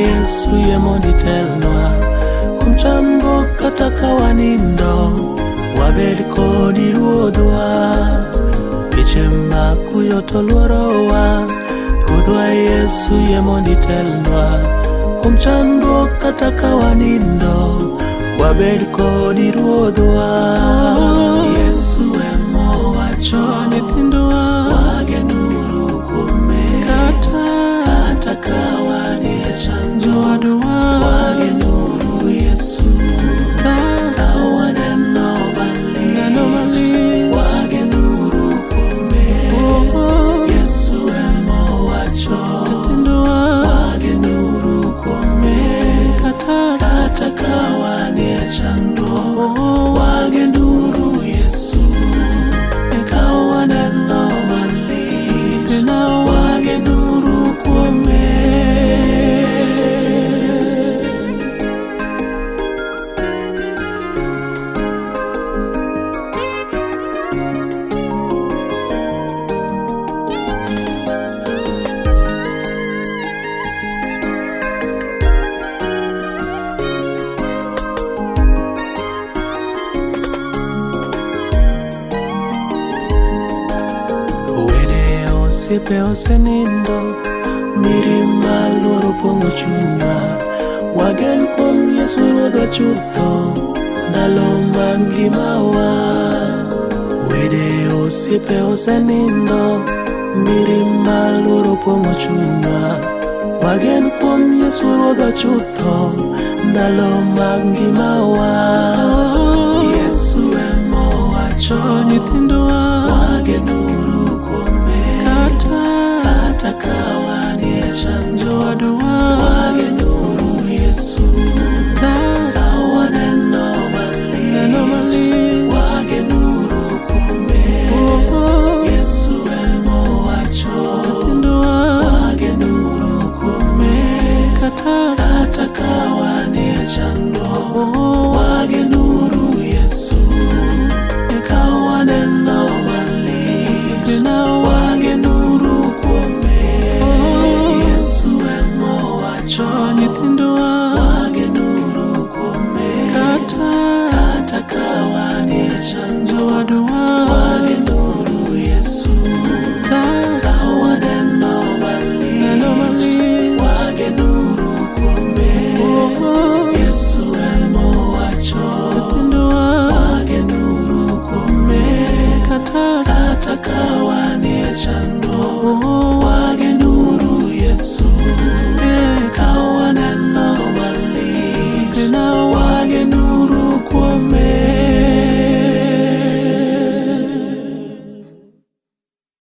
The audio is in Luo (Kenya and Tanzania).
Yesu yemondi telnwa kumchambo kata kawanindo wabed kodi ruodhwa weche makuyo to luorowa ruodhwa Yesu yemondi telnwa kumchambo kata kawanindo wabed kodi ruodhwa Yesu emo wacho nyithindwa wagenuru kuome kata kawani echanjo wagenuru Yesu kawaneno malich wagenuru kuome Yesu emo wacho wagenuru kuome kata kawani echanjo wagenuru Yesu kawaneno malich wagenuru kuome. Osiepe osenindo mirima luoro pongo chunywa wagen kuom Yesu ruodhwa chutho ndalo mangimawa wede osiepe osenindo mirima luoro pongo chunywa wagen kuom Yesu ruodhwa chutho ndalo mangimawa Yesu emo wacho nyithindwa wagenuru kata kawani echanjo wagenuru Yesu kawaneno malich wagenuru kuome Yesu emo wacho wagenuru kuome kata kawani echanjo wagenuru Yesu kawaneno malich wagenuru kuome Yesu emo wacho nyithindwa wagenuru kuome kata kawani echanjo